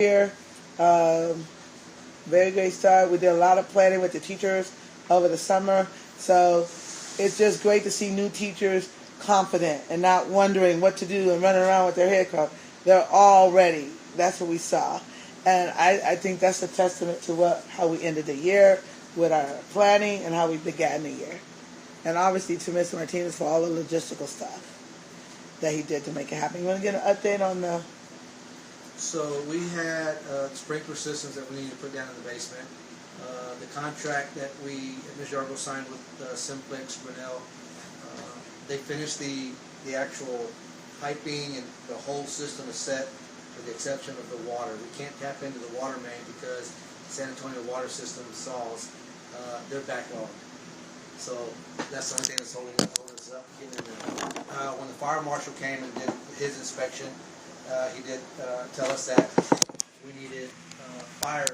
Year. Um, Very great start. We did a lot of planning with the teachers over the summer. So it's just great to see new teachers confident and not wondering what to do and running around with their head cut. They're all ready. That's what we saw. And I think that's a testament to how we ended the year with our planning and how we began the year. And obviously to Mr. Martinez for all the logistical stuff that he did to make it happen. You want to get an update on the... So we had sprinkler systems that we needed to put down in the basement. The contract that Ms. Yargo signed with Simplex Brunel, they finished the actual piping, and the whole system is set with the exception of the water. We can't tap into the water main because San Antonio water system saws, they're backlogged. So that's the only thing that's holding us up. When the fire marshal came and did his inspection, he did tell us that we needed fire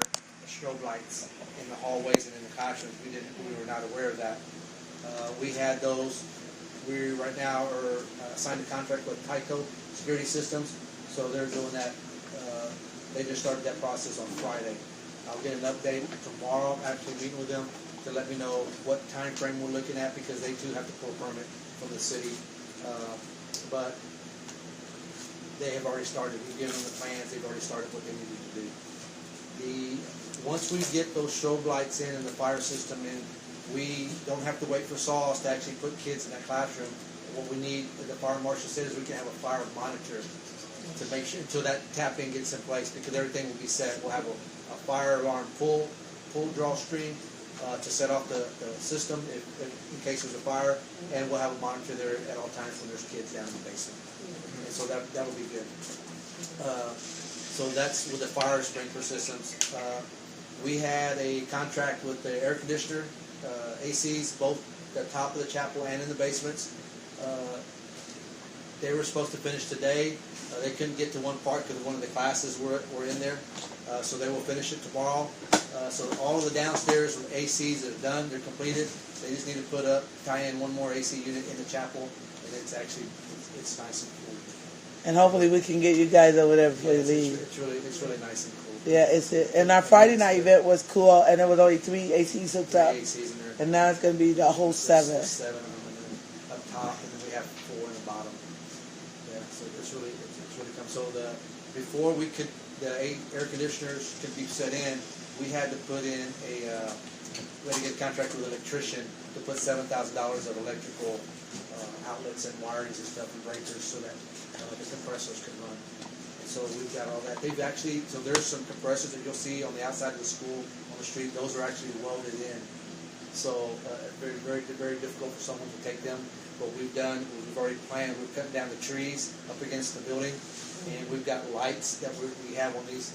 strobe lights in the hallways and in the classrooms. We were not aware of that. We had those. We right now are signed a contract with Tyco Security Systems, so they're doing that. They just started that process on Friday. I'll get an update tomorrow. I'm actually meeting with them to let me know what time frame we're looking at, because they too have to pull a permit from the city. But they have already started. We've given them the plans. They've already started what they needed to do. Once we get those strobe lights in and the fire system in, we don't have to wait for saws to actually put kids in that classroom. What we need, the fire marshal said, is we can have a fire monitor to make sure until that tapping gets in place, because everything will be set. We'll have a fire alarm pull drawstring to set off the system if in case there's a fire, and we'll have a monitor there at all times when there's kids down in the basement. And so that will be good. So that's with the fire sprinkler systems. We had a contract with the air conditioner, ACs, both the top of the chapel and in the basements. They were supposed to finish today. They couldn't get to one part because one of the classes were in there. So they will finish it tomorrow. So all of the downstairs with ACs are done, they're completed. They just need to tie in one more AC unit in the chapel, and it's nice and cool. And hopefully we can get you guys over there before you leave. It's really nice and cool. Yeah, and our Friday night event was cool, and there was only 3 ACs hooked up. ACs in there. And now it's going to be the whole 7. There's 7 of them, and then up top, and then we have 4 in the bottom. Yeah, so it's really come. So before the air conditioners could be set in, we had to put in we had to get a contract with an electrician to put $7,000 of electrical outlets and wirings and stuff and breakers so that the compressors can run. And so we've got all that. So there's some compressors that you'll see on the outside of the school on the street. Those are actually welded in. So very, very, very difficult for someone to take them. What we've done, we've already planned. We've cut down the trees up against the building, and we've got lights that we have on these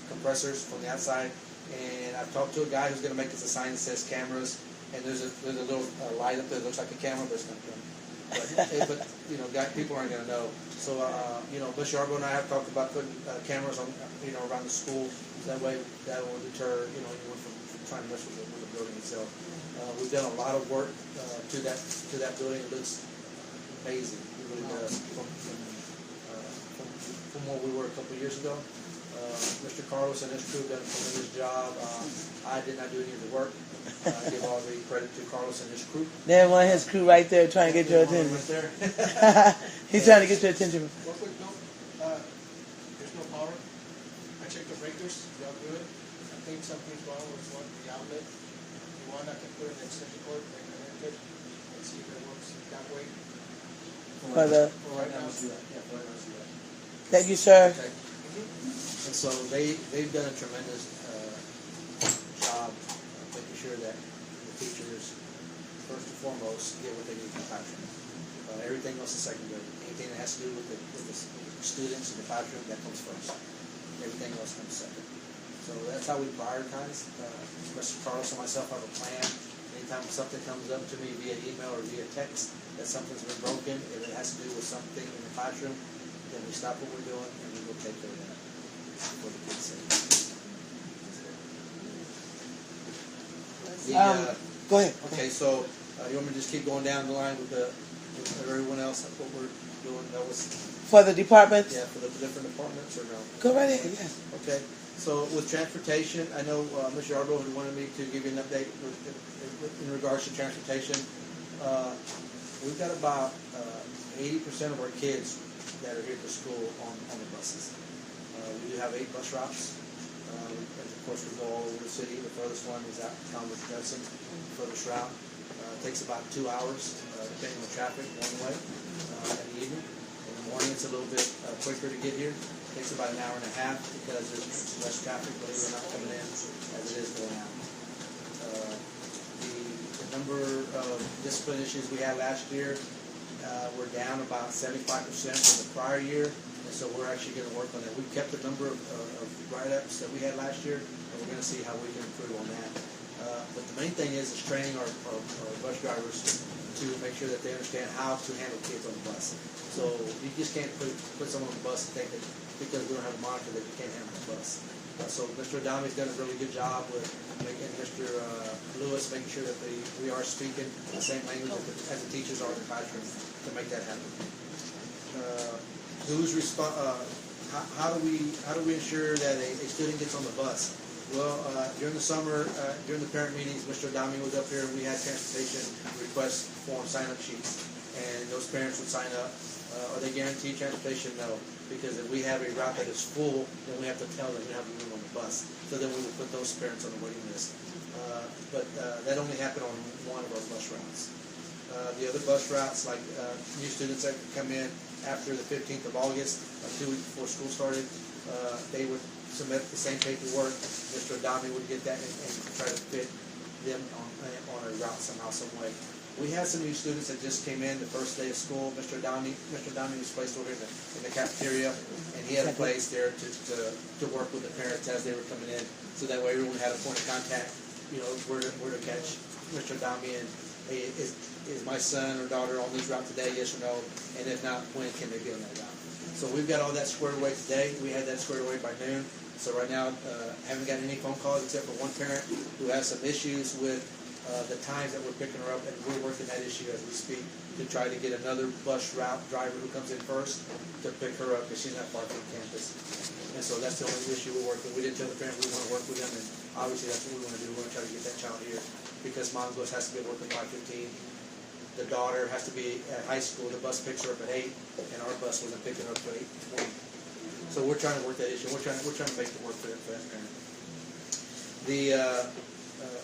compressors from the outside. And I've talked to a guy who's going to make us a sign that says cameras, and there's a little light up there that looks like a camera, but it's not them. But people aren't going to know. So Ms. Yargo and I have talked about putting cameras on around the school. That way that will deter anyone from trying to mess with the building itself. We've done a lot of work to that building. It looks amazing. It really does. From where we were a couple of years ago. Mr. Carlos and his crew done a tremendous job. I did not do any of the work. I give all the credit to Carlos and his crew. There's one of his crew right there trying to get your attention. Right there. He's trying to get your attention. Real quick note, there's no power. I checked the breakers, y'all good. I think something's wrong with the outlet. The one I can put an extension cord and connect it and see if it works that way. Right now, let's do that. Yeah, right now, let's do that. Thank you, sir. Okay. And so they've done a tremendous job making sure that the teachers, first and foremost, get what they need from the classroom. Everything else is secondary. Anything that has to do with the students in the classroom, that comes first. Everything else comes second. So that's how we prioritize. Mr. Carlos and myself have a plan. Anytime something comes up to me via email or via text that something's been broken, if it has to do with something in the classroom, then we stop what we're doing and we go take care of that. For the kids' sake. Go ahead. Okay, so you want me to just keep going down the line with everyone else? What we're doing? That was for the departments? Yeah, for the different departments, or no? Go right ahead, yes. Okay. So with transportation, I know Mr. Yarbo had wanted me to give you an update in regards to transportation. We've got about 80% of our kids that are here to school on the buses. We do have 8 bus routes. And of course, we go all over the city. The furthest one is out in town with Judson, furthest route. It takes about 2 hours, depending on traffic, one way in the evening. In the morning, it's a little bit quicker to get here. It takes about an hour and a half because there's less traffic, believe it or not, coming in as it is going out. The number of discipline issues we had last year, we're down about 75% from the prior year. And so we're actually going to work on that. We've kept the number of write-ups that we had last year, and we're going to see how we can improve on that. But the main thing is training our bus drivers to make sure that they understand how to handle kids on the bus. So you just can't put someone on the bus and think that because we don't have a monitor that you can't handle the bus. So Mr. Adami's done a really good job with making Mr. Lewis making sure that we are speaking the same language as the teachers are in the classroom to make that happen. How do we ensure that a student gets on the bus? Well, during the summer, during the parent meetings, Mr. Adami was up here and we had transportation request form sign-up sheets. And those parents would sign up. Are they guaranteed transportation? No. Because if we have a route that is full, then we have to tell them we have room on the bus. So then we would put those parents on the waiting list. But that only happened on one of our bus routes. The other bus routes, like new students that come in after the 15th of August, 2 weeks before school started, they would submit the same paperwork. Mr. Adami would get that and try to fit them on a route somehow, some way. We had some new students that just came in the first day of school. Mr. Adami was placed over in the cafeteria, and he had a place there to work with the parents as they were coming in, so that way everyone had a point of contact, where to catch Mr. Adami, and hey, is my son or daughter on this route today, yes or no, and if not, when can they be on that route? So we've got all that squared away today. We had that squared away by noon. So right now, haven't gotten any phone calls except for one parent who has some issues with the times that we're picking her up, and we're working that issue as we speak to try to get another bus route driver who comes in first to pick her up because she's not far from campus. And so that's the only issue we're working. We didn't tell the parent we want to work with them, and obviously that's what we want to do. We want to try to get that child here because mom goes has to be at work at 5:15. The daughter has to be at high school. The bus picks her up at 8, and our bus wasn't picking her up at 8:20. So we're trying to work that issue. We're trying to make it work for that parent.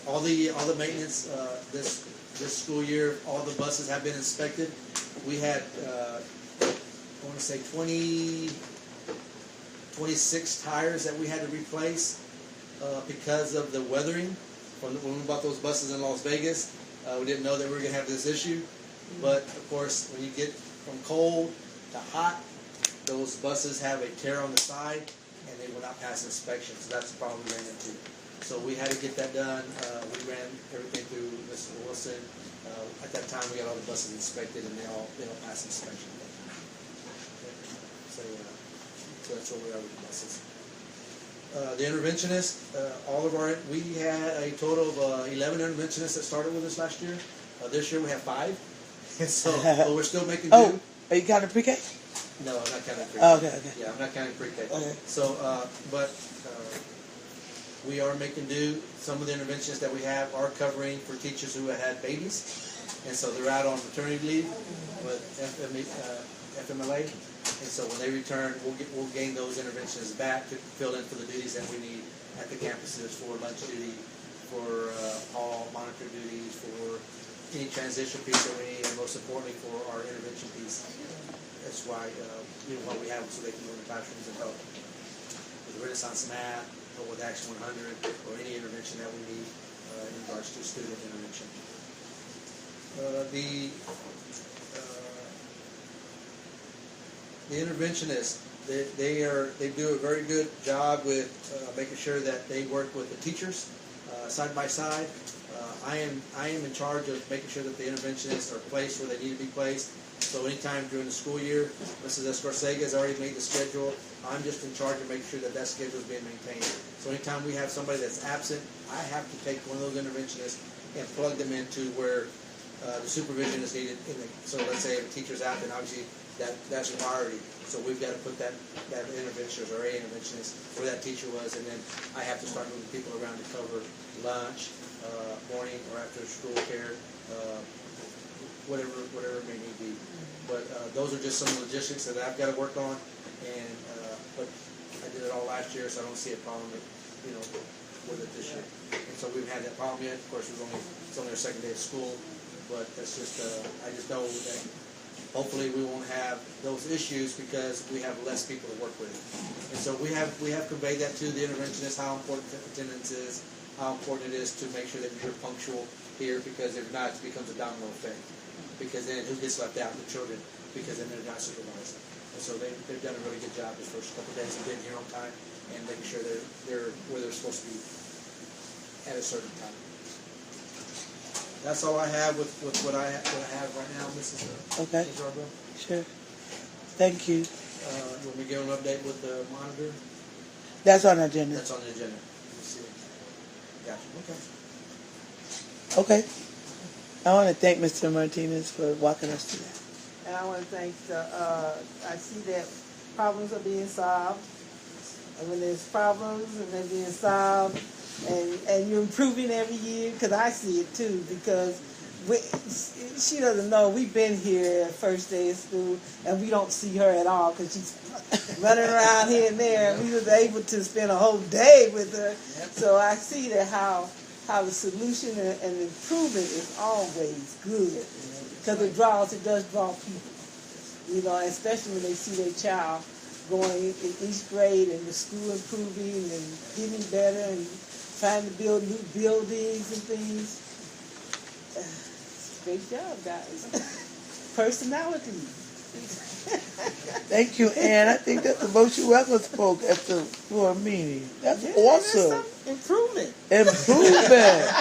All the maintenance this school year, all the buses have been inspected. We had I want to say 26 tires that we had to replace because of the weathering. When we bought those buses in Las Vegas, we didn't know that we were going to have this issue. But of course, when you get from cold to hot, those buses have a tear on the side, and they will not pass inspection. So that's the problem we ran into. So we had to get that done. We ran everything through Mr. Wilson. At that time, we got all the buses inspected, and they all passed inspection. So that's where we are with the buses. The interventionists, we had a total of 11 interventionists that started with us last year. This year we have 5. And so but we're still making do. Oh, are you counting pre-K? No, I'm not counting pre-K. Oh, okay. Yeah, I'm not counting pre-K. Okay. So, we are making do. Some of the interventionists that we have are covering for teachers who have had babies. And so they're out on maternity leave with FMLA. And so when they return, we'll gain those interventionists back to fill in for the duties that we need at the campuses for lunch duty, for all monitor duties, for any transition piece that we need, and most importantly for our intervention piece. That's why what we have so they can go in the classrooms and help with Renaissance Math or with Action 100 or any intervention that we need in regards to student intervention. The interventionists, they do a very good job with making sure that they work with the teachers side by side. I am in charge of making sure that the interventionists are placed where they need to be placed. So anytime during the school year, Mrs. Escorcega has already made the schedule. I'm just in charge of making sure that that schedule is being maintained. So anytime we have somebody that's absent, I have to take one of those interventionists and plug them into where the supervision is needed. So let's say if a teacher's out, then obviously that's a priority. So we've got to put that interventionist or a interventionist where that teacher was, and then I have to start moving people around to cover lunch, morning or after school care, whatever it may need be. But those are just some logistics that I've got to work on, and but I did it all last year, so I don't see a problem with it this year. And so we've had that problem yet. Of course, it's only our second day of school, but that's just I just know that hopefully we won't have those issues because we have less people to work with. And so we have conveyed that to the interventionist, how important attendance is, how important it is to make sure that you're punctual here, because if not, it becomes a domino effect. Because then who gets left out? The children, because then they're not supervised. And so they've done a really good job the first couple of days of being here on time and making sure they're where they're supposed to be at a certain time. That's all I have with what I have right now, Mrs. Okay. Ms. Arbro. Sure. Thank you. When we give an update with the monitor, That's on the agenda. that's on the agenda. Let me see. Gotcha. Okay. Okay. I want to thank Mr. Martinez for walking us through that. And I want to thank I see that problems are being solved. And when there's problems and they're being solved, and you're improving every year, because I see it too, because she doesn't know we've been here first day of school, and we don't see her at all because she's running around here and there, and we was able to spend a whole day with her. So I see that how the solution and improvement is always good, because it does draw people, especially when they see their child going in each grade and the school improving and getting better and trying to build new buildings and things. Great job, guys. Personality. Thank you, Ann. I think that's the most you ever spoke at the floor meeting. That's awesome. That's improvement. Improvement.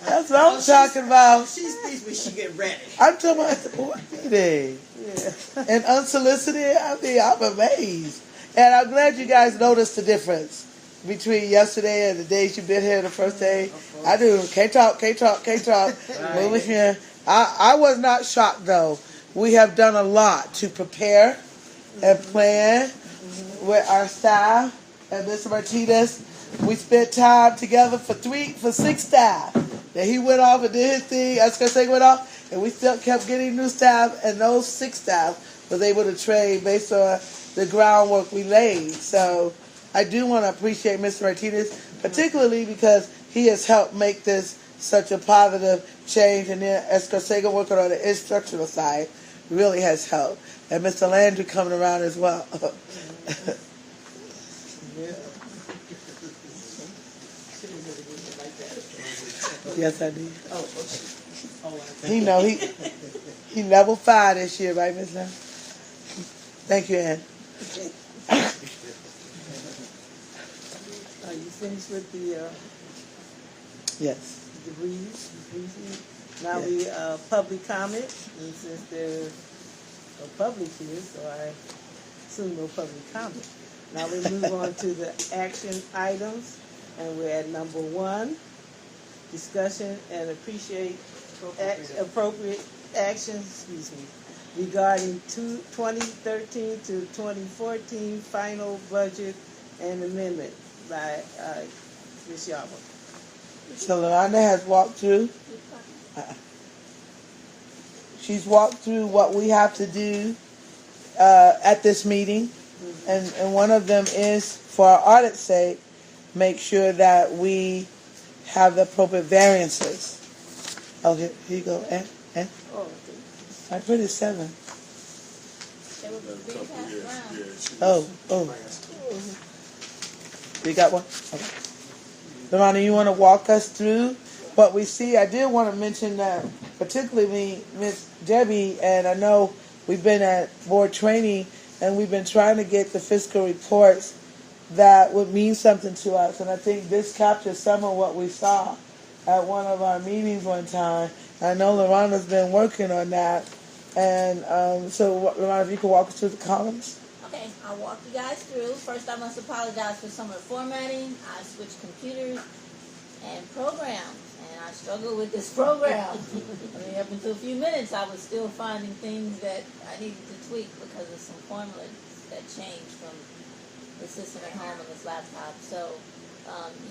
That's what I'm talking about. She speaks when she get ready. I'm talking about at the board meeting. Yeah. And unsolicited, I'm amazed. And I'm glad you guys noticed the difference between yesterday and the days you've been here the first day. I do. Can't talk. Moving here. I was not shocked, though. We have done a lot to prepare and plan with our staff and Mr. Martinez. We spent time together for 6 staff. Then he went off and did his thing. SK went off, and we still kept getting new staff, and those 6 staff was able to train based on the groundwork we laid. So I do want to appreciate Mr. Martinez, particularly because he has helped make this such a positive change, and then Escosega working on the instructional side really has helped. And Mr. Landry coming around as well. Yes, I did. He level 5 this year, right, Ms. Landry? Thank you, Ann. Are you finished with the Yes. briefing? Now we public comment, and since there's no public here, so I assume no public comment. Now we move on to the action items, and we're at number 1, discussion and appropriate actions, regarding 2013 to 2014 final budget and amendment by Ms. Yarbo. So Loranda has walked through. She's walked through what we have to do at this meeting, and one of them is, for our audit's sake, make sure that we have the appropriate variances. Okay, here you go, Ann. Oh, okay. I put it 7. There was a big half round. Oh. You got one? Okay. Lorana, you want to walk us through what we see? I did want to mention that, particularly Miss Debbie, and I know we've been at board training, and we've been trying to get the fiscal reports that would mean something to us. And I think this captures some of what we saw at one of our meetings one time. I know Lorana's been working on that. And so, Lorana, if you could walk us through the columns. Okay, I'll walk you guys through. First, I must apologize for some of the formatting. I switched computers and programs. And I struggle with this program. I mean, up until a few minutes, I was still finding things that I needed to tweak because of some formulas that changed from the system at home and this laptop. So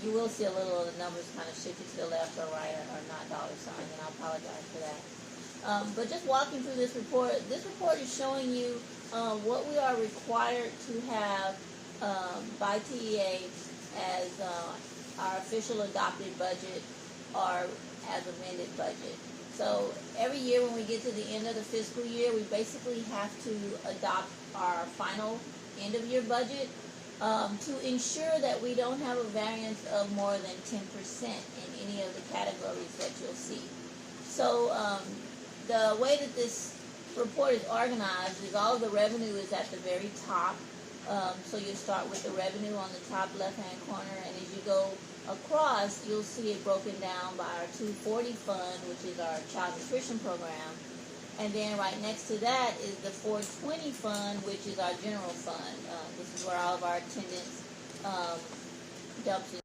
you will see a little of the numbers kind of shifted to the left or right or not dollar sign, and I apologize for that. But just walking through this report is showing you what we are required to have by TEA as our official adopted budget or as amended budget. So every year when we get to the end of the fiscal year, we basically have to adopt our final end of year budget to ensure that we don't have a variance of more than 10% in any of the categories that you'll see. So the way that this report is organized is all of the revenue is at the very top. So you start with the revenue on the top left-hand corner, and as you go across, you'll see it broken down by our 240 fund, which is our child nutrition program. And then right next to that is the 420 fund, which is our general fund. This is where all of our attendance dumps